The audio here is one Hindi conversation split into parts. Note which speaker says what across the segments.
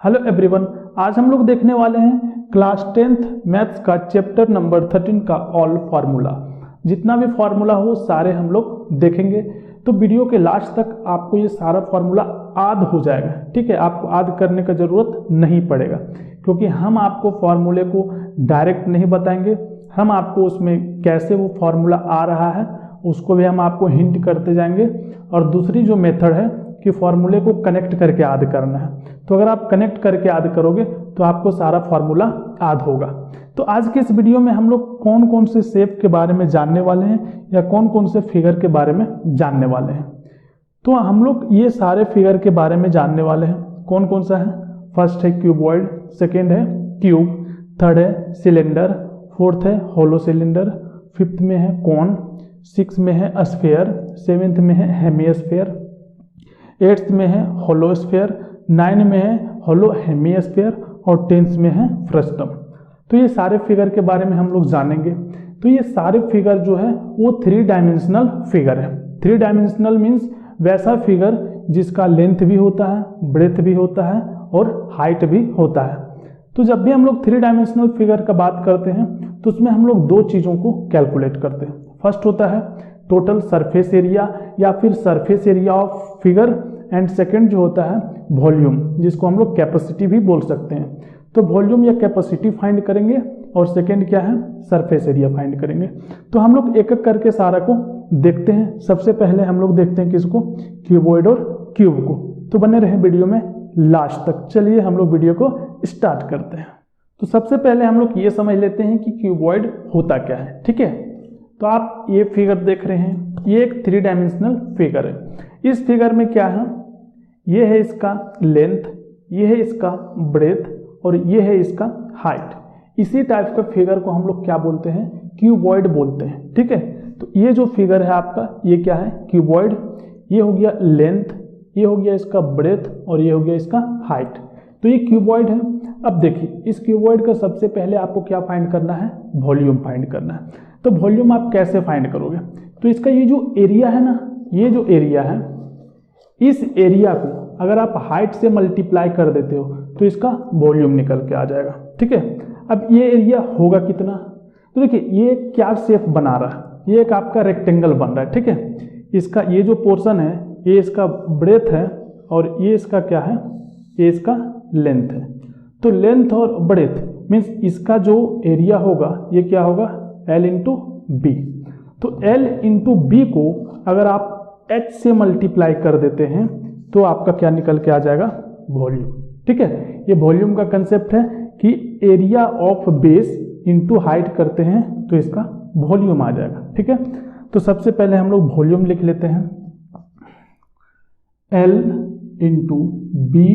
Speaker 1: हेलो एवरीवन, आज हम लोग देखने वाले हैं क्लास 10th मैथ्स का चैप्टर नंबर 13 का ऑल फार्मूला। जितना भी फार्मूला हो सारे हम लोग देखेंगे। तो वीडियो के लास्ट तक आपको ये सारा फार्मूला याद हो जाएगा। ठीक है, आपको याद करने का ज़रूरत नहीं पड़ेगा, क्योंकि हम आपको फार्मूले को डायरेक्ट नहीं बताएंगे। हम आपको उसमें कैसे वो फार्मूला आ रहा है उसको भी हम आपको हिंट करते जाएंगे। और दूसरी जो मेथड है कि फॉर्मूले को कनेक्ट करके याद करना है, तो अगर आप कनेक्ट करके याद करोगे तो आपको सारा फार्मूला याद होगा। तो आज के इस वीडियो में हम लोग कौन कौन से शेप के बारे में जानने वाले हैं या कौन कौन से फिगर के बारे में जानने वाले हैं। तो हम लोग ये सारे फिगर के बारे में जानने वाले हैं। कौन कौन सा है? फर्स्ट है क्यूबॉइड, सेकेंड है क्यूब, थर्ड है सिलेंडर, फोर्थ है होलो सिलेंडर, फिफ्थ में है कॉन, सिक्स में है स्फीयर, सेवेंथ में है हेमिस्फीयर, एट्थ में है होलोस्फीयर, 9 में है होलो हेमिस्फीयर और 10th में है फ्रस्टम। तो ये सारे फिगर के बारे में हम लोग जानेंगे। तो ये सारे फिगर जो है वो 3 डायमेंशनल फिगर है। 3 डायमेंशनल मीन्स वैसा फिगर जिसका लेंथ भी होता है, ब्रेथ भी होता है और हाइट भी होता है। तो जब भी हम लोग 3 डायमेंशनल फिगर का बात करते हैं तो उसमें हम लोग 2 चीज़ों को कैलकुलेट करते हैं। फर्स्ट होता है टोटल सरफेस एरिया या फिर surface area of figure, and second जो होता है वॉल्यूम, जिसको हम लोग कैपेसिटी भी बोल सकते हैं। तो वॉल्यूम या कैपेसिटी फाइंड करेंगे और सेकंड क्या है, सरफेस एरिया फाइंड करेंगे। तो हम लोग एक एक करके सारा को देखते हैं। सबसे पहले हम लोग देखते हैं किसको, क्यूबॉइड और क्यूब को। तो बने रहे वीडियो में लास्ट तक। चलिए हम लोग वीडियो को स्टार्ट करते हैं। तो सबसे पहले हम लोग ये समझ लेते हैं कि क्यूबॉइड होता क्या है। ठीक है, तो आप ये फिगर देख रहे हैं, ये एक 3 डायमेंशनल फिगर है। इस फिगर में क्या है, ये है इसका लेंथ, ये है इसका ब्रेथ और ये है इसका हाइट। इसी टाइप का फिगर को हम लोग क्या बोलते हैं, क्यूबॉइड बोलते हैं। ठीक है, तो ये जो फिगर है आपका, ये क्या है, क्यूबॉइड। ये हो गया लेंथ, ये हो गया इसका ब्रेथ और ये हो गया इसका हाइट। तो ये क्यूबॉइड है। अब देखिए, इस क्यूबॉइड का सबसे पहले आपको क्या फाइंड करना है, वॉल्यूम फाइंड करना है। तो वॉल्यूम आप कैसे फाइंड करोगे, तो इसका ये जो एरिया है ना, ये जो एरिया है, इस एरिया को अगर आप हाइट से मल्टीप्लाई कर देते हो तो इसका वॉल्यूम निकल के आ जाएगा। ठीक है, अब ये एरिया होगा कितना, तो देखिए ये क्या शेप बना रहा है, ये एक आपका रेक्टेंगल बन रहा है। ठीक है, इसका ये जो पोर्शन है ये इसका ब्रेथ है और ये इसका क्या है, ये इसका लेंथ है। तो लेंथ और ब्रेथ मीन्स इसका जो एरिया होगा ये क्या होगा, L इंटू बी। तो L इंटू बी को अगर आप H से मल्टीप्लाई कर देते हैं तो आपका क्या निकल के आ जाएगा, वॉल्यूम। ठीक है, ये वॉल्यूम का कंसेप्ट है कि area of base into height करते हैं तो इसका वॉल्यूम आ जाएगा। ठीक है, तो सबसे पहले हम लोग वॉल्यूम लिख लेते हैं, L into B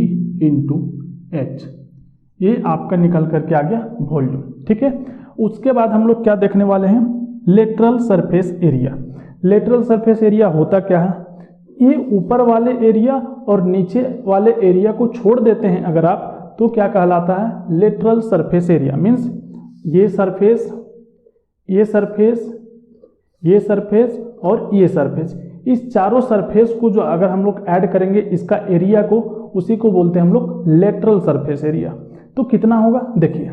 Speaker 1: into H. ये आपका निकल करके आ गया वॉल्यूम। ठीक है, उसके बाद हम लोग क्या देखने वाले हैं, lateral surface area. Lateral surface area होता क्या है, ये ऊपर वाले एरिया और नीचे वाले एरिया को छोड़ देते हैं अगर आप, तो क्या कहलाता है, लेटरल सरफेस एरिया। मीन्स ये सरफेस, ये सरफेस, ये सरफेस और ये सरफेस, इस चारों सरफेस को जो अगर हम लोग ऐड करेंगे इसका एरिया को, उसी को बोलते हैं हम लोग लेटरल सरफेस एरिया। तो कितना होगा, देखिए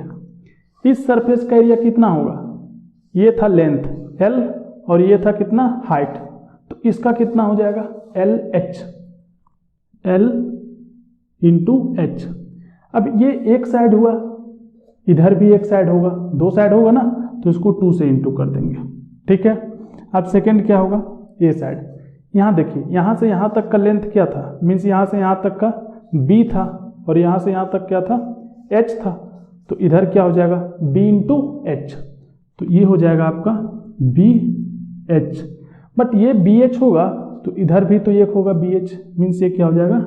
Speaker 1: इस सरफेस का एरिया कितना होगा, ये था लेंथ L और ये था कितना, हाइट। तो इसका कितना हो जाएगा, LH, L इंटू एच। अब ये एक साइड हुआ, इधर भी एक साइड होगा, 2 साइड होगा ना, तो इसको 2 से इंटू कर देंगे। ठीक है, अब सेकंड क्या होगा, ये साइड। यहाँ देखिए, यहाँ से यहाँ तक का लेंथ क्या था, मीन्स यहाँ से यहाँ तक का B था और यहाँ से यहाँ तक क्या था, H था। तो इधर क्या हो जाएगा, B इंटू एच। तो ये हो जाएगा आपका BH। बट ये BH होगा तो इधर भी तो एक होगा BH, मीन्स ये क्या हो जाएगा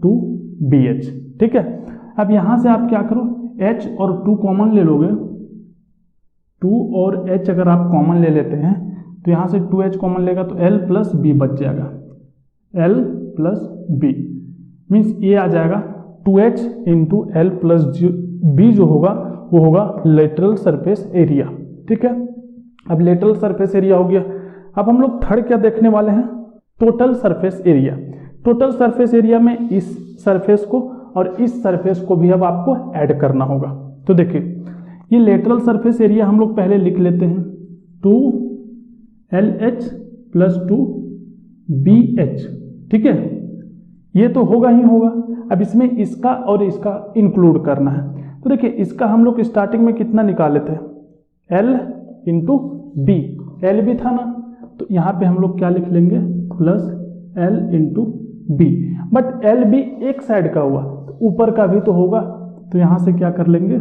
Speaker 1: 2BH। ठीक है, अब यहाँ से आप क्या करो, H और 2 कॉमन ले लोगे। 2 और H अगर आप कॉमन ले लेते हैं तो यहाँ से 2H कॉमन लेगा तो L प्लस B बच जाएगा, L प्लस B मीन्स ये आ जाएगा 2H into L plus B जो होगा वो होगा लेटरल सरफेस एरिया। ठीक है, अब लेटरल सरफेस एरिया हो गया। अब हम लोग थर्ड क्या देखने वाले हैं, total surface area. Total surface area में इस सरफेस को और इस सरफेस को भी अब आपको ऐड करना होगा। तो देखिए ये लेटरल सरफेस एरिया हम लोग पहले लिख लेते हैं 2LH + 2BH, ठीक है, ये तो होगा ही होगा। अब इसमें इसका और इसका इंक्लूड करना है। तो देखिए इसका हम लोग स्टार्टिंग में कितना निकाले थे, L × B, L भी था ना, तो यहाँ पे हम लोग क्या लिख लेंगे +L × B, बट L भी एक साइड का हुआ तो ऊपर का भी तो होगा, तो यहाँ से क्या कर लेंगे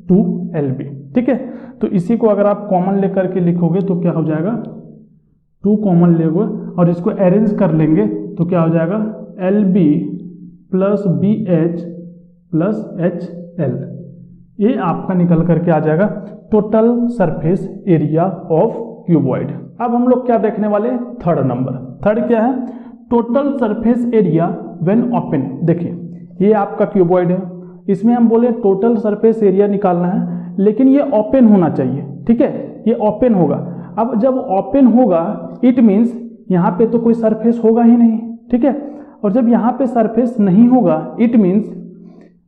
Speaker 1: 2LB, ठीक है। तो इसी को अगर आप कॉमन लेकर के लिखोगे तो क्या हो जाएगा 2 कॉमन लेंगे और इसको अरेंज कर लेंगे तो क्या हो जाएगा LB + BH + HL, ये आपका निकल करके आ जाएगा total surface area of cuboid. अब हम लोग क्या देखने वाले, थर्ड नंबर। थर्ड क्या है, total surface area when open. देखिए ये आपका क्यूबॉइड है, इसमें हम बोले टोटल सरफेस एरिया निकालना है, लेकिन ये ओपन होना चाहिए, ठीक है, ये ओपन होगा। अब जब ओपन होगा इट मीन्स यहाँ पे तो कोई सरफेस होगा ही नहीं, ठीक है, और जब यहाँ पे सरफेस नहीं होगा इट मीन्स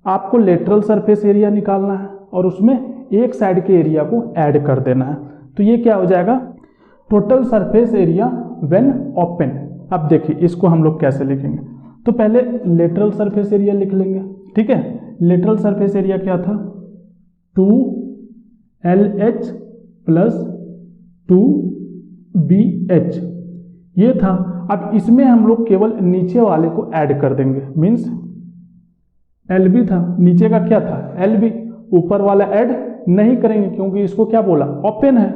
Speaker 1: आपको लेटरल सरफेस एरिया निकालना है और उसमें एक साइड के एरिया को ऐड कर देना है। तो ये क्या हो जाएगा total surface area when open. अब देखिए इसको हम लोग कैसे लिखेंगे, तो पहले लेटरल सरफेस एरिया लिख लेंगे, ठीक है। लेटरल सरफेस एरिया क्या था 2LH + 2BH, ये था। अब इसमें हम लोग केवल नीचे वाले को ऐड कर देंगे, मीन्स LB था, नीचे का क्या था LB, ऊपर वाला ऐड नहीं करेंगे क्योंकि इसको क्या बोला ओपन है।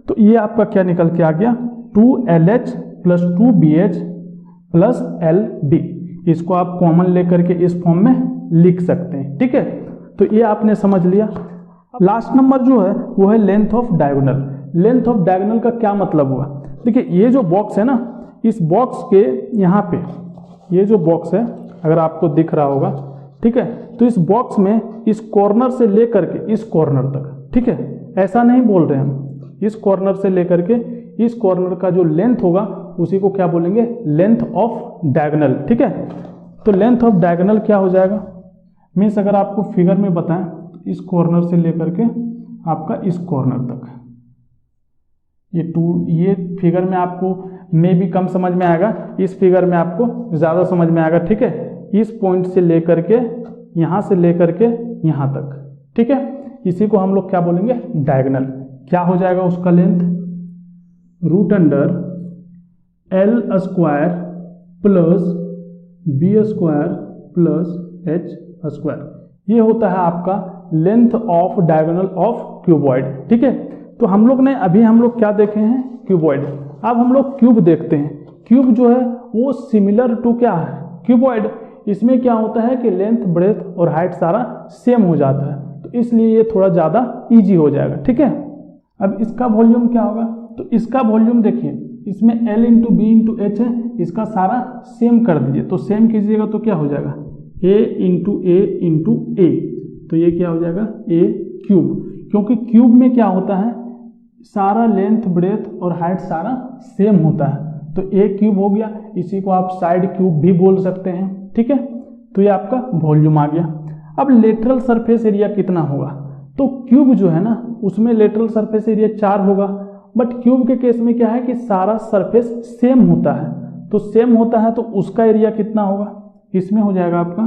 Speaker 1: तो ये आपका क्या निकल के आ गया 2LH + 2BH + LB, इसको आप कॉमन लेकर के इस फॉर्म में लिख सकते हैं, ठीक है। तो ये आपने समझ लिया। लास्ट नंबर जो है वो है length of diagonal. Length of diagonal का क्या मतलब हुआ, देखिए ये जो बॉक्स है ना, इस बॉक्स के यहाँ पे ये जो बॉक्स है अगर आपको दिख रहा होगा, ठीक है, तो इस बॉक्स में इस कॉर्नर से लेकर के इस कॉर्नर तक, ठीक है, ऐसा नहीं बोल रहे हम, इस कॉर्नर से लेकर के इस कॉर्नर का जो लेंथ होगा उसी को क्या बोलेंगे लेंथ ऑफ डायगोनल, ठीक है। तो लेंथ ऑफ डायगोनल क्या हो जाएगा, मीन्स अगर आपको फिगर में बताएं तो इस कॉर्नर से लेकर के आपका इस कॉर्नर तक, ये फिगर में आपको मे भी कम समझ में आएगा, इस फिगर में आपको ज़्यादा समझ में आएगा, ठीक है। इस पॉइंट से लेकर के यहाँ से लेकर के यहाँ तक, ठीक है, इसी को हम लोग क्या बोलेंगे डायगोनल। क्या हो जाएगा उसका लेंथ √L² + B² + H², ये होता है आपका length of diagonal of cuboid, ठीक है। तो हम लोग ने अभी हम लोग क्या देखे हैं क्यूबॉइड, अब हम लोग क्यूब देखते हैं। क्यूब जो है वो सिमिलर टू क्या है क्यूबॉइड, इसमें क्या होता है कि लेंथ ब्रेथ और हाइट सारा सेम हो जाता है, तो इसलिए ये थोड़ा ज़्यादा इजी हो जाएगा, ठीक है। अब इसका वॉल्यूम क्या होगा, तो इसका वॉल्यूम देखिए इसमें L × B × H है, इसका सारा सेम कर दीजिए, तो सेम कीजिएगा तो क्या हो जाएगा A × A, तो ये क्या हो जाएगा A³, क्योंकि क्यूब में क्या होता है सारा लेंथ ब्रेथ और हाइट सारा सेम होता है, तो A³ हो गया, इसी को आप साइड क्यूब भी बोल सकते हैं, ठीक है। तो ये आपका वॉल्यूम आ गया। अब लेटरल सरफेस एरिया कितना होगा, तो क्यूब जो है ना उसमें लेटरल सरफेस एरिया 4 होगा, बट क्यूब के केस में क्या है कि सारा सरफेस सेम होता है, तो सेम होता है तो उसका एरिया कितना होगा, इसमें हो जाएगा आपका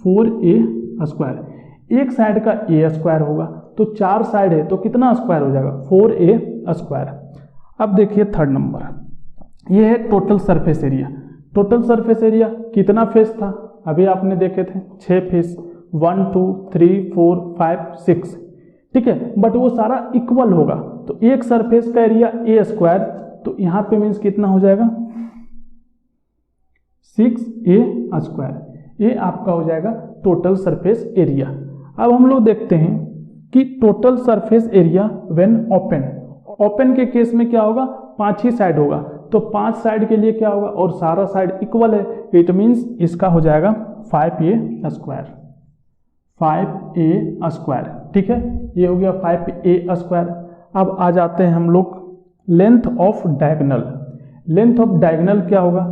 Speaker 1: 4A², एक साइड का A² होगा, तो 4 साइड है तो कितना स्क्वायर हो जाएगा 4A²। अब देखिए थर्ड नंबर, ये है total surface area. Total surface area कितना फेस था, अभी आपने देखे थे 6 फेस, 1 2 3 4 5 6, ठीक है, बट वो सारा इक्वल होगा, तो एक सरफेस का एरिया A², तो यहाँ पे मीन्स कितना हो जाएगा 6A², ये आपका हो जाएगा टोटल सरफेस एरिया। अब हम लोग देखते हैं कि total surface area when open, open के केस में क्या होगा 5 ही साइड होगा, तो 5 साइड के लिए क्या होगा और सारा साइड इक्वल है, इट मीन्स इसका हो जाएगा 5A², 5A², ठीक है, ये हो गया 5A²। अब आ जाते हैं हम लोग length of diagonal. Length of diagonal क्या होगा,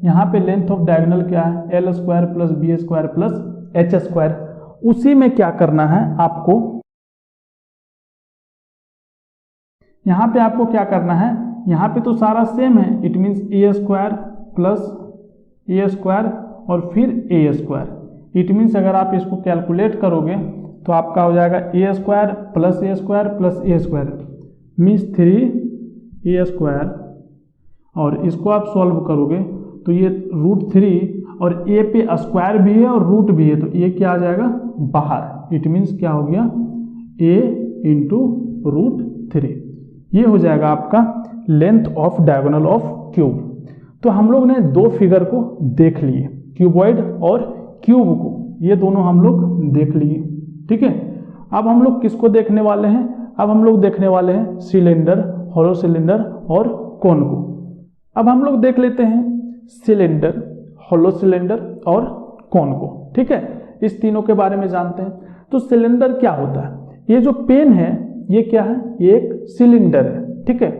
Speaker 1: यहाँ पे लेंथ ऑफ डायगोनल क्या है L² + B² + एच स्क्वायर। उसी में क्या करना है आपको, यहाँ पे आपको क्या करना है, यहाँ पे तो सारा सेम है, it means A square plus A square और फिर ए स्क्वायर। इट मीन्स अगर आप इसको कैलकुलेट करोगे तो आपका हो जाएगा ए स्क्वायर प्लस ए स्क्वायर मीन्स 3 ए स्क्वायर, और इसको आप सॉल्व करोगे तो ये √3 और ए पे स्क्वायर भी है और रूट भी है, तो ये क्या आ जाएगा बाहर। इट मीन्स क्या हो गया, a इंटू √3। ये हो जाएगा आपका length of diagonal of cube. तो हम लोग ने दो फिगर को देख लिए, क्यूबॉइड और क्यूब को, ये दोनों हम लोग देख लिए। ठीक है, अब हम लोग किसको देखने वाले हैं, अब हम लोग देखने वाले हैं सिलेंडर, हॉलो सिलेंडर और कोन को। अब हम लोग देख लेते हैं सिलेंडर, हॉलो सिलेंडर और कोन को। ठीक है, इस तीनों के बारे में जानते हैं। तो सिलेंडर क्या होता है, ये जो पेन है ये क्या है, ये एक सिलेंडर है। ठीक है,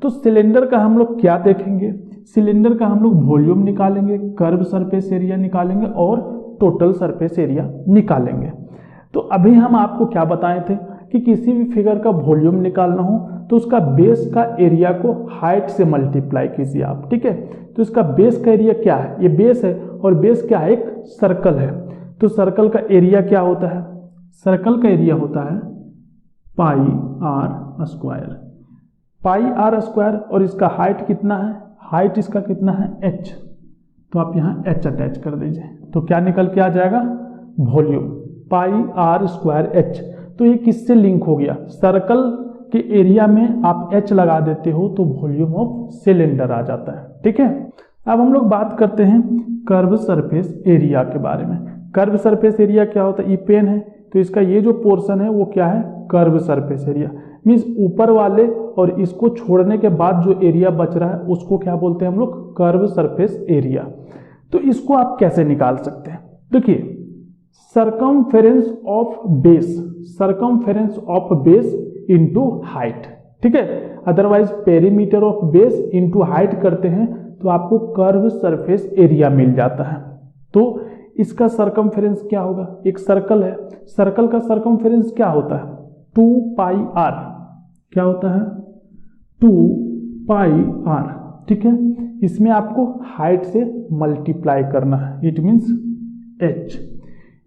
Speaker 1: तो सिलेंडर का हम लोग क्या देखेंगे, सिलेंडर का हम लोग वॉल्यूम निकालेंगे, कर्व सरफेस एरिया निकालेंगे और टोटल सरफेस एरिया निकालेंगे। तो अभी हम आपको क्या बताए थे कि किसी भी फिगर का वॉल्यूम निकालना हो तो उसका बेस का एरिया को हाइट से मल्टीप्लाई कीजिए आप। ठीक है, तो इसका बेस का एरिया क्या है, ये बेस है और बेस क्या है, एक सर्कल है। तो सर्कल का एरिया क्या होता है, सर्कल का एरिया होता है pi are square, pi are square, और इसका हाइट कितना है, हाइट इसका कितना है h, तो आप यहाँ h अटैच कर दीजिए तो क्या निकल के आ जाएगा, volume pi are square h। तो ये किससे लिंक हो गया, सर्कल के एरिया में आप h लगा देते हो तो वॉल्यूम ऑफ सिलेंडर आ जाता है। ठीक है, अब हम लोग बात करते हैं कर्व सरफेस एरिया के बारे में। कर्व सरफेस एरिया क्या होता है, ये पेन है तो इसका ये जो पोर्शन है वो क्या है, कर्व सरफेस एरिया। मीन्स ऊपर वाले और इसको छोड़ने के बाद जो एरिया बच रहा है उसको क्या बोलते हैं हम लोग, कर्व सरफेस एरिया। तो इसको आप कैसे निकाल सकते हैं, देखिए circumference of base, circumference of base into height. ठीक है, otherwise perimeter of base into height करते हैं तो आपको कर्व सरफेस एरिया मिल जाता है। तो इसका सरकमफेरेंस क्या होगा, एक सर्कल है, सर्कल का सरकमफेरेंस क्या होता है, 2 पाई आर, क्या होता है 2 पाई आर। ठीक है, इसमें आपको हाइट से मल्टीप्लाई करना है, इट मीन्स h।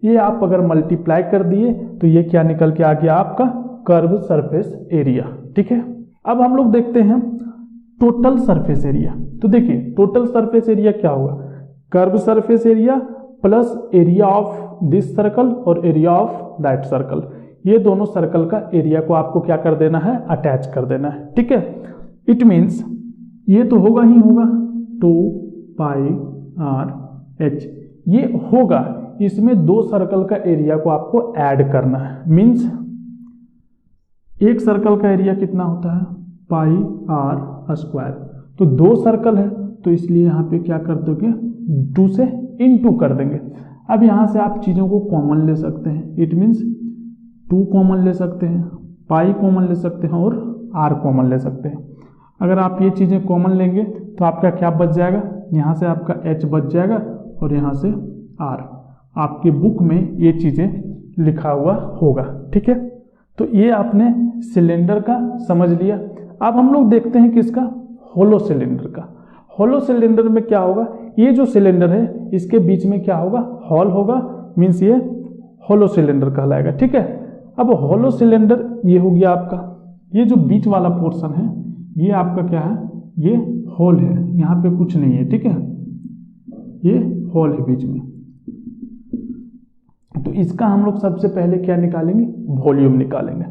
Speaker 1: ये आप अगर मल्टीप्लाई कर दिए तो ये क्या निकल के आ गया आपका कर्व सरफेस एरिया। ठीक है, अब हम लोग देखते हैं टोटल सरफेस एरिया। तो देखिए टोटल सरफेस एरिया क्या होगा, curve surface area plus area of this circle और एरिया ऑफ दैट सर्कल, ये दोनों सर्कल का एरिया को आपको क्या कर देना है, अटैच कर देना है। ठीक है, इट मीन्स ये तो होगा ही होगा 2 पाई आर h, ये होगा, इसमें दो सर्कल का एरिया को आपको ऐड करना है। मीन्स एक सर्कल का एरिया कितना होता है, पाई आर स्क्वायर, तो दो सर्कल है तो इसलिए यहाँ पे क्या कर दोगे, 2 से इनटू कर देंगे। अब यहाँ से आप चीज़ों को कॉमन ले सकते हैं, इट मीन्स 2 कॉमन ले सकते हैं, पाई कॉमन ले सकते हैं और आर कॉमन ले सकते हैं। अगर आप ये चीज़ें कॉमन लेंगे तो आपका क्या बच जाएगा, यहाँ से आपका h बच जाएगा और यहाँ से r। आपके बुक में ये चीज़ें लिखा हुआ होगा। ठीक है, तो ये आपने सिलेंडर का समझ लिया। अब हम लोग देखते हैं किसका, होलो सिलेंडर का। होलो सिलेंडर में क्या होगा, ये जो सिलेंडर है इसके बीच में क्या होगा, हॉल होगा, मीन्स ये होलो सिलेंडर कहलाएगा। ठीक है, अब होलो सिलेंडर ये हो गया आपका, ये जो बीच वाला पोर्शन है ये आपका क्या है, ये होल है, यहाँ पे कुछ नहीं है। ठीक है, ये होल है बीच में, तो इसका हम लोग सबसे पहले क्या निकालेंगे, वॉल्यूम निकालेंगे।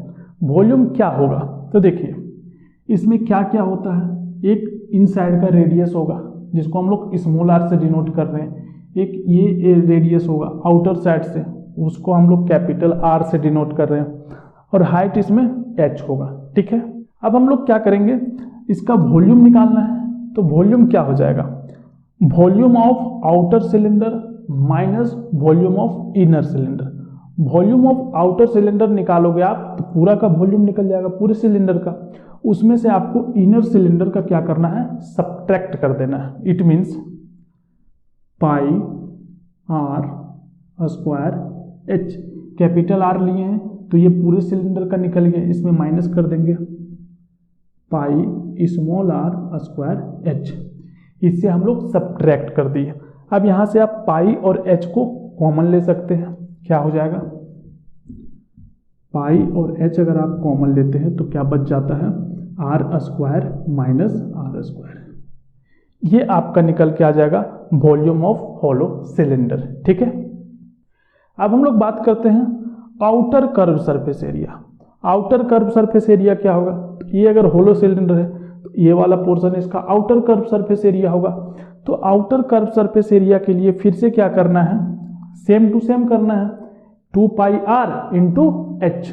Speaker 1: वॉल्यूम क्या होगा, तो देखिए इसमें क्या क्या होता है, एक इनसाइड का रेडियस होगा जिसको हम लोग स्मॉल r से डिनोट कर रहे हैं, एक ये रेडियस होगा आउटर साइड से, उसको हम लोग कैपिटल R से डिनोट कर रहे हैं, और हाइट इसमें h होगा। ठीक है, अब हम लोग क्या करेंगे, इसका वॉल्यूम निकालना है। तो वॉल्यूम क्या हो जाएगा, volume of outer cylinder minus volume of inner cylinder. Volume of outer cylinder निकालोगे आप तो पूरा का वॉल्यूम निकल जाएगा पूरे सिलेंडर का, उसमें से आपको इनर सिलेंडर का क्या करना है, सब्ट्रैक्ट कर देना है। It means pi are square h. Capital R लिए हैं तो ये पूरे सिलेंडर का निकल गया, इसमें माइनस कर देंगे pi small r square h. इससे हम लोग सब्ट्रैक्ट कर दिए। अब यहाँ से आप पाई और एच को कॉमन ले सकते हैं, क्या हो जाएगा पाई और एच अगर आप कॉमन लेते हैं तो क्या बच जाता है R square minus r square. ये आपका निकल के आ जाएगा वॉल्यूम ऑफ होलो सिलेंडर। ठीक है, अब हम लोग बात करते हैं outer curve surface area. Outer curve surface area क्या होगा, ये अगर होलो सिलेंडर है तो ये वाला पोर्शन इसका आउटर कर्व सरफेस एरिया होगा। तो आउटर कर्व सरफेस एरिया के लिए फिर से क्या करना है, सेम टू सेम करना है, 2 पाई आर इंटू एच।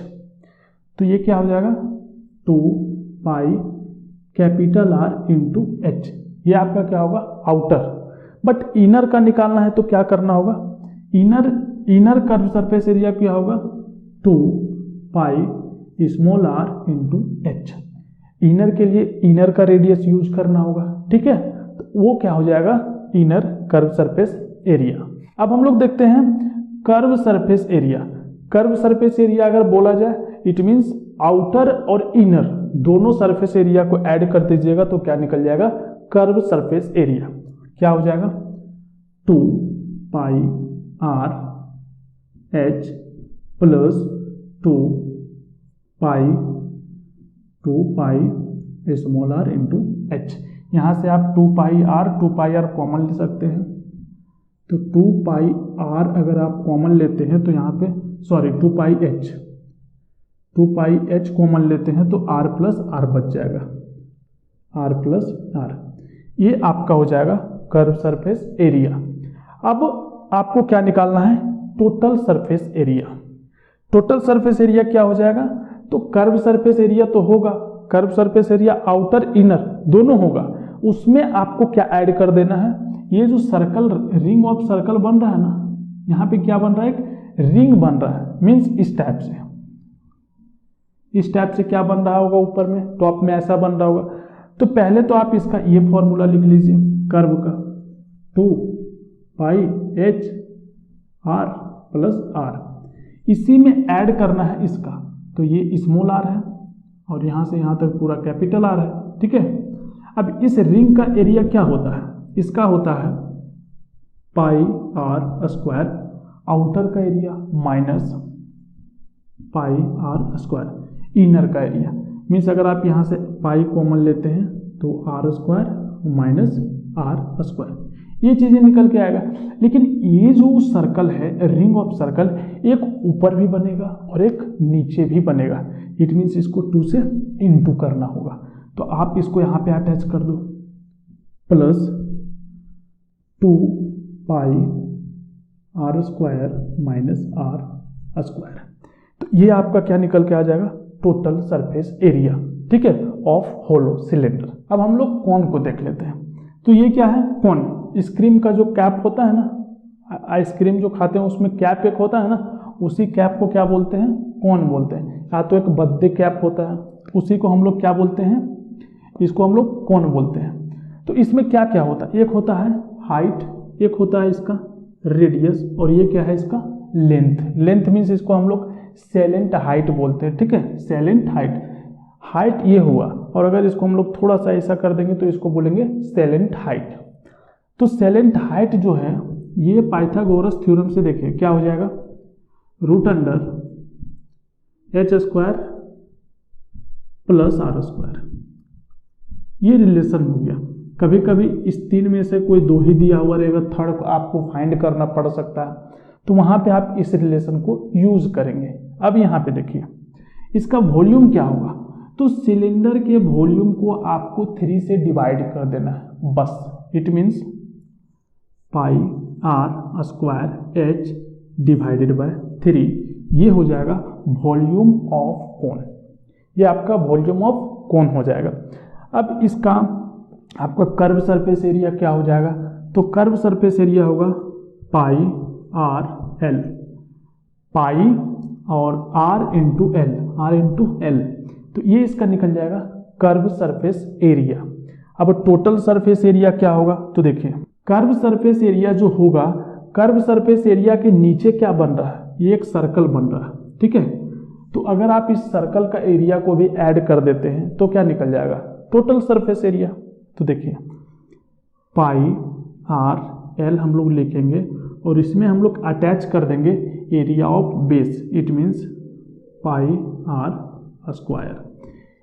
Speaker 1: तो ये क्या हो जाएगा 2 pi capital R into H. ये आपका क्या होगा आउटर। बट इनर का निकालना है तो क्या करना होगा, इनर कर्व सरफेस एरिया क्या होगा 2 pi small r into h. Inner के लिए इनर का रेडियस यूज करना होगा। ठीक है, तो वो क्या हो जाएगा इनर कर्व सरफेस एरिया। अब हम लोग देखते हैं curve surface area. Curve surface area अगर बोला जाए इट मींस आउटर और इनर दोनों सरफेस एरिया को ऐड कर दीजिएगा तो क्या निकल जाएगा कर्व सरफेस एरिया। क्या हो जाएगा 2 pi r h plus 2 pi small r into h. यहाँ से आप 2 पाई आर कॉमन ले सकते हैं। तो 2 पाई आर अगर आप कॉमन लेते हैं तो यहाँ पे 2 पाई एच कॉमन लेते हैं तो आर प्लस आर बच जाएगा, आर प्लस आर। ये आपका हो जाएगा कर्व सरफेस एरिया। अब आपको क्या निकालना है total surface area. Total surface area क्या हो जाएगा, तो कर्व सरफेस एरिया तो होगा, curve surface area outer inner दोनों होगा, उसमें आपको क्या ऐड कर देना है, ये जो सर्कल रिंग ऑफ सर्कल बन रहा है ना, यहाँ पे क्या बन रहा है एक रिंग बन रहा है, मीन्स इस टाइप से क्या बन रहा होगा ऊपर में टॉप में ऐसा बन रहा होगा। तो पहले तो आप इसका ये फॉर्मूला लिख लीजिए कर्व का 2 पाई एच आर प्लस आर, इसी में ऐड करना है इसका, तो ये स्मॉल आर है और यहाँ से यहाँ तक पूरा कैपिटल आर है। ठीक है, अब इस रिंग का एरिया क्या होता है, इसका होता है पाई आर स्क्वायर आउटर का area minus pi are square inner का एरिया। मीन्स अगर आप यहाँ से पाई कॉमन लेते हैं तो R square minus r square, ये चीजें निकल के आएगा। लेकिन ये जो सर्कल है रिंग ऑफ सर्कल, एक ऊपर भी बनेगा और एक नीचे भी बनेगा। इट मीन्स इसको 2 से इनटू करना होगा। तो आप इसको यहाँ पे अटैच कर दो plus 2 pi are square minus r square. तो ये आपका क्या निकल के आ जाएगा टोटल सरफेस एरिया। ठीक है, ऑफ होलो सिलेंडर। अब हम लोग कोन को देख लेते हैं। तो ये क्या है कोन, आइसक्रीम का जो कैप होता है ना, आइसक्रीम जो खाते हैं उसमें कैप एक होता है ना, उसी कैप को क्या बोलते हैं कोन बोलते हैं। या तो एक बर्थडे कैप होता है उसी को हम लोग क्या बोलते हैं, इसको हम लोग कोन बोलते हैं। तो इसमें क्या क्या होता है, एक होता है हाइट, एक होता है इसका रेडियस और ये क्या है इसका लेंथ। लेंथ मीन्स इसको हम लोग सेलेंट हाइट बोलते हैं। ठीक है, सेलेंट हाइट, हाइट ये हुआ और अगर इसको हम लोग थोड़ा सा ऐसा कर देंगे तो इसको बोलेंगे सेलेंट हाइट। तो सेलेंट हाइट जो है ये पाइथागोरस थ्योरम से देखिए क्या हो जाएगा root under h square plus r square, ये रिलेशन हो गया। कभी कभी इस 3 में से कोई 2 ही दिया हुआ रहेगा, थर्ड आपको फाइंड करना पड़ सकता है, तो वहां पे आप इस रिलेशन को यूज करेंगे। अब यहाँ पे देखिए इसका वॉल्यूम क्या होगा, तो सिलेंडर के वॉल्यूम को आपको 3 से डिवाइड कर देना है बस। It means pi are square h divided by 3, ये हो जाएगा वॉल्यूम ऑफ कोन। ये आपका वॉल्यूम ऑफ कोन हो जाएगा। अब इसका आपका कर्व सरफेस एरिया क्या हो जाएगा, तो कर्व सरफेस एरिया होगा पाई आर एल, पाई और आर इंटू एल, तो ये इसका निकल जाएगा कर्व सरफेस एरिया। अब टोटल सरफेस एरिया क्या होगा, तो देखिए कर्व सरफेस एरिया जो होगा कर्व सरफेस एरिया के नीचे क्या बन रहा है, ये एक सर्कल बन रहा है, ठीक है। तो अगर आप इस सर्कल का एरिया को भी ऐड कर देते हैं तो क्या निकल जाएगा, टोटल सरफेस एरिया। तो देखिए पाई आर एल हम लोग लिखेंगे और इसमें हम लोग अटैच कर देंगे area of base, it means pi are square.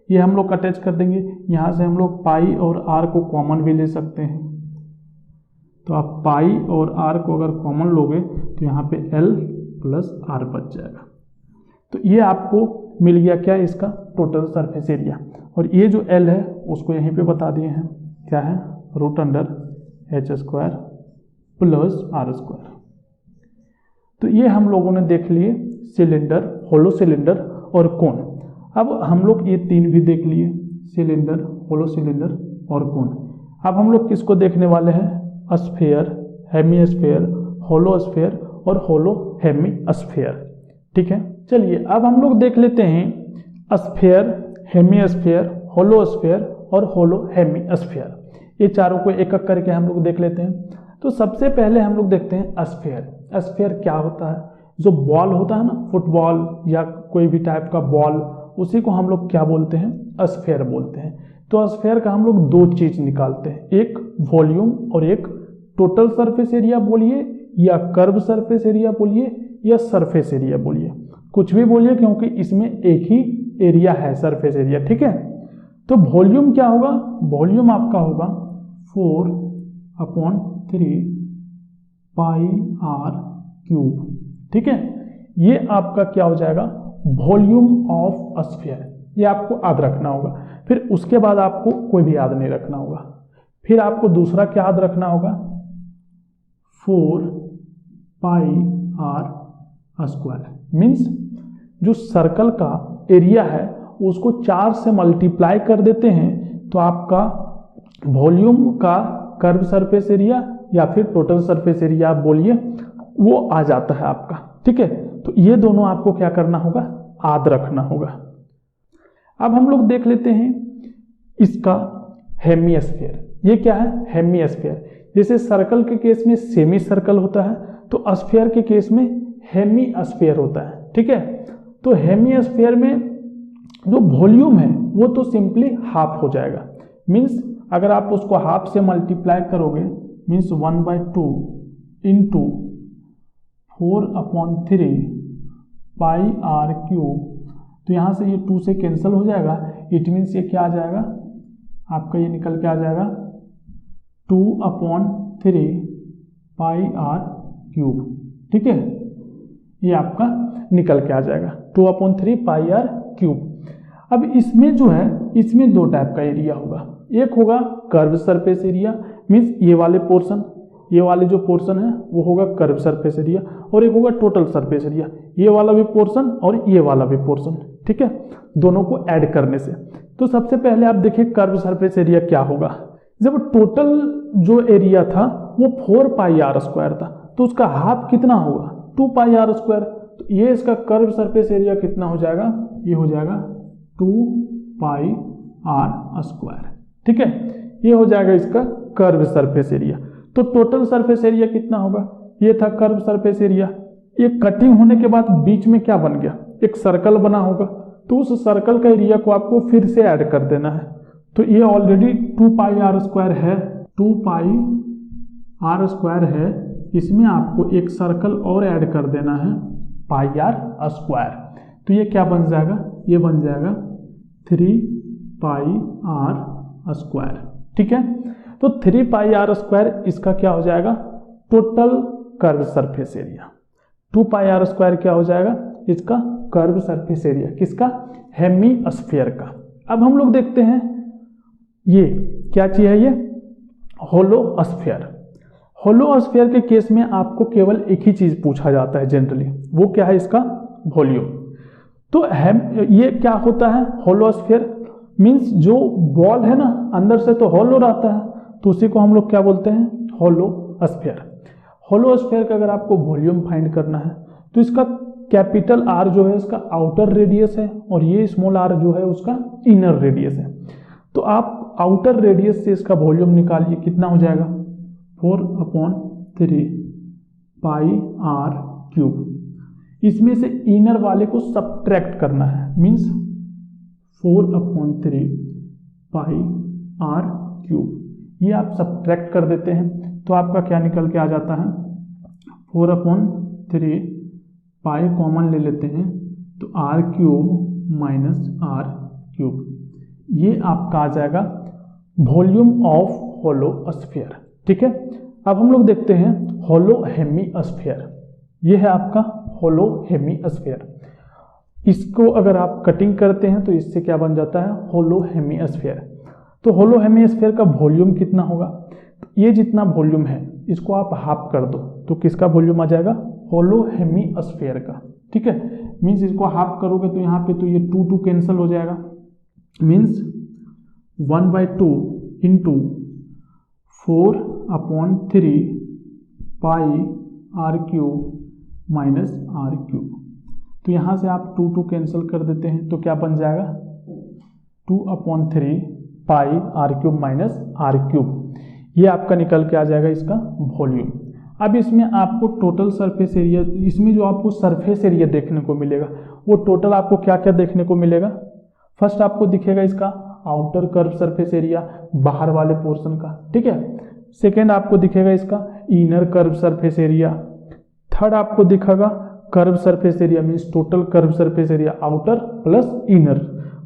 Speaker 1: ये हम लोग अटैच कर देंगे। यहाँ से हम लोग पाई और आर को कॉमन भी ले सकते हैं। तो आप पाई और आर को अगर कॉमन लोगे तो यहाँ पे एल प्लस आर बच जाएगा। तो ये आपको मिल गया क्या, इसका टोटल सरफेस एरिया। और ये जो एल है उसको यहीं पे बता दिए हैं, क्या है, root under h square plus r square. तो ये हम लोगों ने देख लिए सिलेंडर, होलो सिलेंडर और कोन। अब हम लोग ये तीन भी देख लिए, सिलेंडर, होलो सिलेंडर और कोन। अब हम लोग किसको देखने वाले हैं, sphere, hemisphere, hollow sphere और होलो हेमी स्फीयर, ठीक है। चलिए अब हम लोग देख लेते हैं sphere, hemisphere, hollow sphere और होलो हेमी स्फीयर। ये चारों को एक एक करके हम लोग देख लेते हैं। तो सबसे पहले हम लोग देखते हैं स्फीयर। स्फीयर क्या होता है, जो बॉल होता है ना, फुटबॉल या कोई भी टाइप का बॉल, उसी को हम लोग क्या बोलते हैं, स्फीयर बोलते हैं। तो स्फीयर का हम लोग दो चीज निकालते हैं, एक वॉल्यूम और एक टोटल सरफेस एरिया बोलिए या कर्व सरफेस एरिया बोलिए या सरफेस एरिया बोलिए, कुछ भी बोलिए, क्योंकि इसमें एक ही एरिया है, सरफेस एरिया, ठीक है। तो वॉल्यूम क्या होगा, वॉल्यूम आपका होगा 4/3 पाई आर क्यूब, ठीक है। ये आपका क्या हो जाएगा, वॉल्यूम ऑफ स्फीयर। ये आपको याद रखना होगा। फिर उसके बाद आपको कोई भी याद नहीं रखना होगा। फिर आपको दूसरा क्या याद रखना होगा, 4 पाई आर स्क्वायर। मीन्स जो सर्कल का एरिया है उसको 4 से मल्टीप्लाई कर देते हैं तो आपका वॉल्यूम का कर्व सरफेस एरिया या फिर टोटल सरफेस एरिया आप बोलिए, वो आ जाता है आपका, ठीक है। तो ये दोनों आपको क्या करना होगा, याद रखना होगा। अब हम लोग देख लेते हैं इसका हेमीस्फीयर। ये क्या है, हेमीस्फीयर। जैसे सर्कल के केस में सेमी सर्कल होता है, तो स्फीयर के केस में हेमीस्फीयर होता है, ठीक है। तो हेमीस्फीयर में जो वॉल्यूम है वो तो सिंपली हाफ हो जाएगा। मीन्स अगर आप उसको हाफ से मल्टीप्लाई करोगे, means 1/2 into 4/3 pi are cube, तो यहाँ से ये 2 से कैंसिल हो जाएगा। इट मीन्स ये क्या आ जाएगा आपका, ये निकल के आ जाएगा 2/3 पाई आर क्यूब, ठीक है। ये आपका निकल के आ जाएगा 2/3 पाई आर क्यूब। अब इसमें जो है, इसमें दो टाइप का एरिया होगा। एक होगा कर्व सरफेस एरिया, मीन्स ये वाले पोर्शन, ये वाले जो पोर्शन है वो होगा कर्व सरफेस एरिया, और एक होगा टोटल सरफेस एरिया, ये वाला भी पोर्शन और ये वाला भी पोर्शन, ठीक है, दोनों को ऐड करने से। तो सबसे पहले आप देखिए कर्व सरफेस एरिया क्या होगा। जब टोटल जो एरिया था वो 4 पाई आर स्क्वायर था, तो उसका हाफ कितना होगा, 2 पाई आर स्क्वायर। तो ये इसका कर्व सरफेस एरिया कितना हो जाएगा, ये हो जाएगा 2 पाई आर स्क्वायर, ठीक है। ये हो जाएगा इसका कर्व सरफेस एरिया। तो टोटल सरफेस एरिया कितना होगा, ये था कर्व सरफेस एरिया। ये कटिंग होने के बाद बीच में क्या बन गया, एक सर्कल बना होगा, तो उस सर्कल का एरिया को आपको फिर से ऐड कर देना है। तो ये ऑलरेडी 2 पाई आर स्क्वायर है, 2 पाई आर स्क्वायर है, इसमें आपको एक सर्कल और ऐड कर देना है पाई आर स्क्वायर। तो ये क्या बन जाएगा, ये बन जाएगा 3 पाई आर स्क्वायर, ठीक है। तो 3 पाई आर स्क्वायर इसका क्या हो जाएगा, total curve surface area. 2 pi are square क्या हो जाएगा, इसका कर्व सरफेस एरिया, किसका, हेमीस्फीयर का। अब हम लोग देखते हैं ये क्या चीज है, ये होलो स्फीयर। होलो स्फीयर के केस में आपको केवल एक ही चीज पूछा जाता है जनरली, वो क्या है, इसका वॉल्यूम। तो ये क्या होता है, होलो स्फीयर मीन्स जो बॉल है ना अंदर से तो होलो रहता है, तो उसी को हम लोग क्या बोलते हैं, होलो स्फीयर। होलो स्फीयर का अगर आपको वॉल्यूम फाइंड करना है तो इसका कैपिटल आर जो है इसका आउटर रेडियस है, और ये स्मॉल आर जो है उसका इनर रेडियस है। तो आप आउटर रेडियस से इसका वॉल्यूम निकालिए, कितना हो जाएगा, 4/3 पाई आर क्यूब। इसमें से इनर वाले को सब्ट्रैक्ट करना है, मीन्स 4/3 पाई आर क्यूब। ये आप सब्ट्रैक्ट कर देते हैं तो आपका क्या निकल के आ जाता है, 4/3 पाई कॉमन ले लेते हैं तो R cube minus r cube. ये आपका आ जाएगा वॉल्यूम ऑफ होलो स्फीयर। ठीक है, अब हम लोग देखते हैं होलो हेमीस्फीयर। ये है आपका होलो हेमीस्फीयर। इसको अगर आप कटिंग करते हैं तो इससे क्या बन जाता है, होलो हेमीस्फीयर। तो होलो हेमीस्फीयर का वॉल्यूम कितना होगा, ये जितना वॉल्यूम है इसको आप हाफ कर दो तो किसका वॉल्यूम आ जाएगा, होलो हेमीस्फीयर का। ठीक है, मीन्स इसको हाफ करोगे तो यहाँ पे तो ये 2 कैंसिल हो जाएगा, means 1/2 into 4/3 pi are cube minus r cube. तो यहाँ से आप 2 कैंसिल कर देते हैं तो क्या बन जाएगा, 2/3 pi are cube minus r cube. ये आपका निकल के आ जाएगा इसका वॉल्यूम। अब इसमें आपको टोटल सरफेस एरिया, इसमें जो आपको सरफेस एरिया देखने को मिलेगा वो टोटल आपको क्या क्या देखने को मिलेगा। फर्स्ट आपको दिखेगा इसका आउटर कर्व सरफेस एरिया, बाहर वाले पोर्शन का। ठीक है, सेकेंड आपको दिखेगा इसका inner curve surface area. Third आपको दिखेगा curve surface area, means total curve surface area outer plus inner.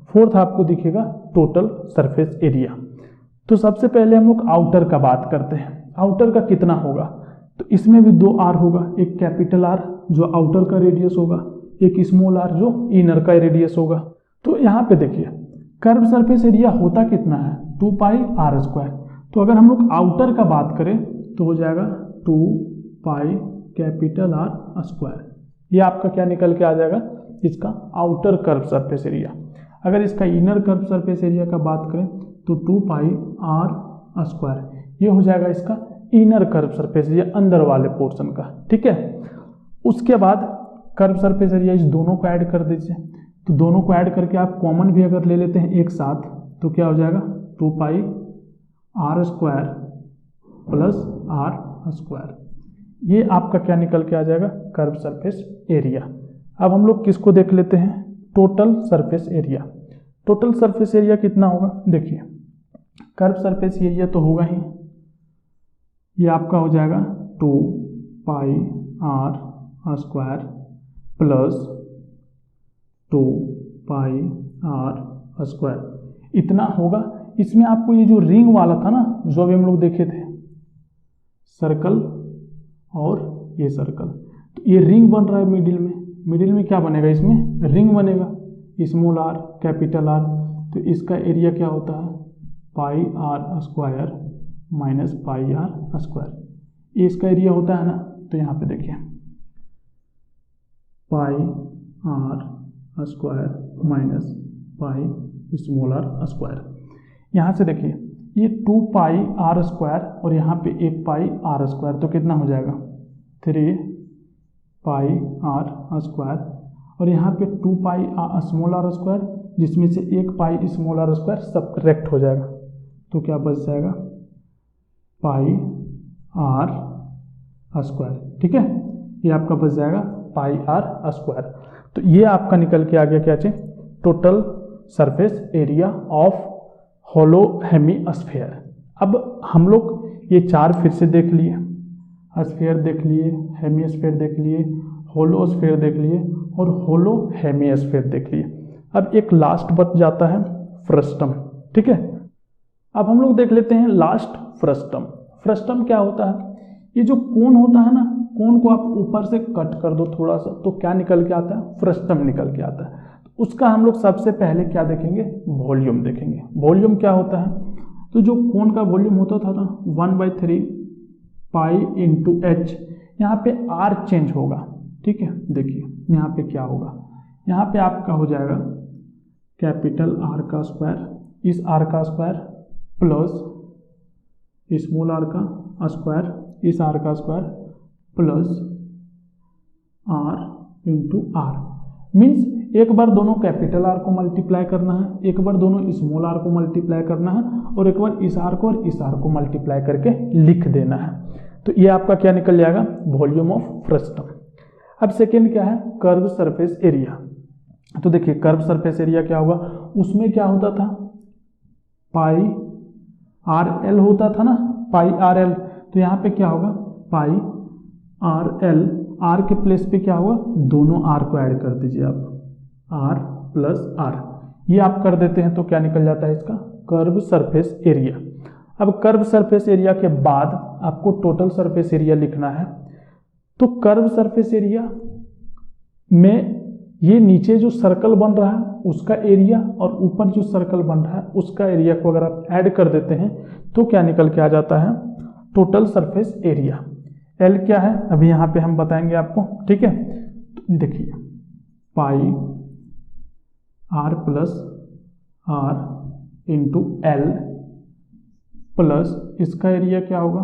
Speaker 1: Fourth आपको दिखेगा टोटल सरफेस एरिया। तो सबसे पहले हम लोग आउटर का बात करते हैं। आउटर का कितना होगा, तो इसमें भी 2 आर होगा, एक कैपिटल आर जो आउटर का रेडियस होगा, एक स्मॉल आर जो इनर का रेडियस होगा। तो यहाँ पे देखिए कर्व सरफेस एरिया होता कितना है, 2 पाई आर स्क्वायर। तो अगर हम लोग आउटर का बात करें तो हो जाएगा 2 पाई कैपिटल आर स्क्वायर। ये आपका क्या निकल के आ जाएगा, इसका आउटर कर्व सरफेस एरिया। अगर इसका इनर कर्व सरफेस एरिया का बात करें तो 2 पाई आर स्क्वायर, ये हो जाएगा इसका इनर कर्व सरफेस एरिया, अंदर वाले पोर्शन का। ठीक है, उसके बाद कर्व सरफेस एरिया इस दोनों को ऐड कर दीजिए। तो दोनों को ऐड करके आप कॉमन भी अगर ले लेते हैं एक साथ तो क्या हो जाएगा, 2 pi are square plus r square. ये आपका क्या निकल के आ जाएगा, कर्व सरफेस एरिया। अब हम लोग किसको देख लेते हैं, total surface area. Total surface area कितना होगा, देखिए कर्व सरफेस एरिया तो होगा ही, ये आपका हो जाएगा 2 pi are square plus 2 pi are square, इतना होगा। इसमें आपको ये जो रिंग वाला था ना, जो अभी हम लोग देखे थे, सर्कल और ये सर्कल, तो ये रिंग बन रहा है मिडिल में। मिडिल में क्या बनेगा, इसमें रिंग बनेगा, स्मॉल आर कैपिटल आर। तो इसका एरिया क्या होता है, pi are square minus pi are square. ये इसका एरिया होता है ना, तो यहाँ पे देखिए pi are square minus pi small r square. यहाँ से देखिए ये 2 पाई आर स्क्वायर और यहाँ पे 1 पाई आर स्क्वायर, तो कितना हो जाएगा 3 पाई आर स्क्वायर, और यहाँ पे 2 पाई स्मॉल आर स्क्वायर, जिसमें से 1 pi small r square subtract हो जाएगा, तो क्या बच जाएगा पाई आर स्क्वायर। ठीक है, ये आपका बच जाएगा पाई आर स्क्वायर। तो ये आपका निकल के आ गया क्या चाहिए, total surface area of hollow hemisphere. अब हम लोग ये 4 फिर से देख लिए, स्फीयर देख लिए, हेमीस्फीयर देख लिए, होलोस्फीयर देख लिए और होलो हेमीस्फीयर देख लिए। अब एक लास्ट बच जाता है फ्रस्टम। ठीक है, अब हम लोग देख लेते हैं लास्ट फ्रस्टम। फ्रस्टम क्या होता है, ये जो कोन होता है ना, कोन को आप ऊपर से कट कर दो थोड़ा सा तो क्या निकल के आता है, फ्रस्टम निकल के आता है। तो उसका हम लोग सबसे पहले क्या देखेंगे, वॉल्यूम देखेंगे। वॉल्यूम क्या होता है, तो जो कोन का वॉल्यूम होता था ना 1/3 पाई इंटू एच, यहाँ पे आर चेंज होगा। ठीक है, देखिए यहाँ पे क्या होगा, यहाँ पे आपका हो जाएगा कैपिटल आर का स्क्वायर, इस आर का स्क्वायर प्लस स्मॉल आर का स्क्वायर, इस आर का square plus r into r. Means एक बार दोनों कैपिटल आर को मल्टीप्लाई करना है, एक बार दोनों स्मॉल आर को मल्टीप्लाई करना है, और एक बार इस आर को और इस आर को मल्टीप्लाई करके लिख देना है। तो ये आपका क्या निकल जाएगा, वॉल्यूम ऑफ फ्रस्टम। अब सेकेंड क्या है, कर्व सरफेस एरिया। तो देखिए कर्व सरफेस एरिया क्या होगा, उसमें क्या होता था, पाई आर एल होता था ना, पाई आर एल। तो यहाँ पे क्या होगा, पाई आर एल, आर के प्लेस पे क्या होगा, दोनों आर को ऐड कर दीजिए आप, आर प्लस आर, ये आप कर देते हैं तो क्या निकल जाता है इसका, कर्व सरफेस एरिया। अब कर्व सरफेस एरिया के बाद आपको टोटल सरफेस एरिया लिखना है। तो कर्व सरफेस एरिया में ये नीचे जो सर्कल बन रहा है उसका एरिया और ऊपर जो सर्कल बन रहा है उसका एरिया को अगर आप ऐड कर देते हैं तो क्या निकल के आ जाता है, टोटल सरफेस एरिया। एल क्या है अभी यहाँ पे हम बताएंगे आपको, ठीक है। तो देखिए pi r plus r into l plus इसका एरिया क्या होगा,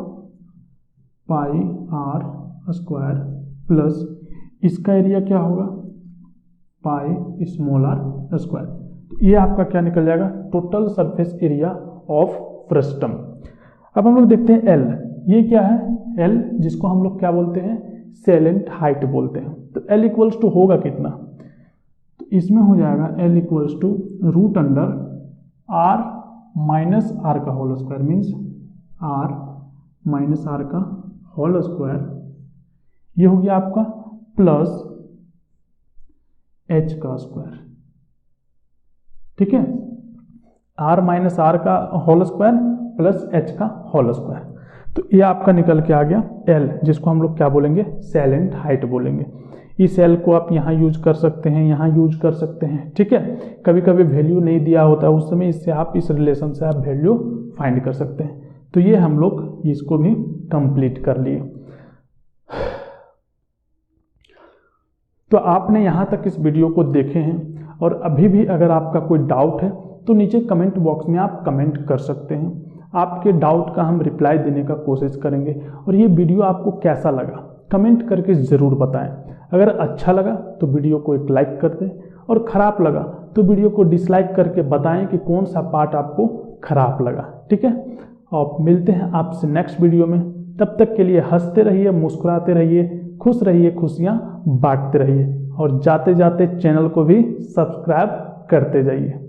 Speaker 1: पाई आर स्क्वायर प्लस इसका एरिया क्या होगा, पाई स्मॉल आर स्क्वायर। तो ये आपका क्या निकल जाएगा, total surface area of frustum. अब हम लोग देखते हैं एल, ये क्या है, एल जिसको हम लोग क्या बोलते हैं, सैलेंट हाइट बोलते हैं। तो एल इक्वल्स टू होगा कितना, तो इसमें हो जाएगा l equals to root under r minus r का whole square, means r minus r का होल स्क्वायर, ये हो गया आपका प्लस एच का स्क्वायर, ठीक है, आर माइनस आर का होल स्क्वायर प्लस एच का होल स्क्वायर। तो ये आपका निकल के आ गया एल, जिसको हम लोग क्या बोलेंगे, सैलेंट हाइट बोलेंगे। इस एल को आप यहाँ यूज कर सकते हैं, यहाँ यूज कर सकते हैं, ठीक है। कभी कभी वैल्यू नहीं दिया होता है उस समय, इससे आप इस रिलेशन से आप वैल्यू फाइंड कर सकते हैं। तो ये हम लोग इसको भी कंप्लीट कर लिए। तो आपने यहाँ तक इस वीडियो को देखे हैं और अभी भी अगर आपका कोई डाउट है तो नीचे कमेंट बॉक्स में आप कमेंट कर सकते हैं। आपके डाउट का हम रिप्लाई देने का कोशिश करेंगे। और ये वीडियो आपको कैसा लगा कमेंट करके ज़रूर बताएं। अगर अच्छा लगा तो वीडियो को एक लाइक कर दें और ख़राब लगा तो वीडियो को डिसलाइक करके बताएं कि कौन सा पार्ट आपको ख़राब लगा, ठीक है। और मिलते हैं आपसे नेक्स्ट वीडियो में, तब तक के लिए हंसते रहिए, मुस्कुराते रहिए, खुश रहिए, खुशियाँ बांटते रहिए और जाते जाते चैनल को भी सब्सक्राइब करते जाइए।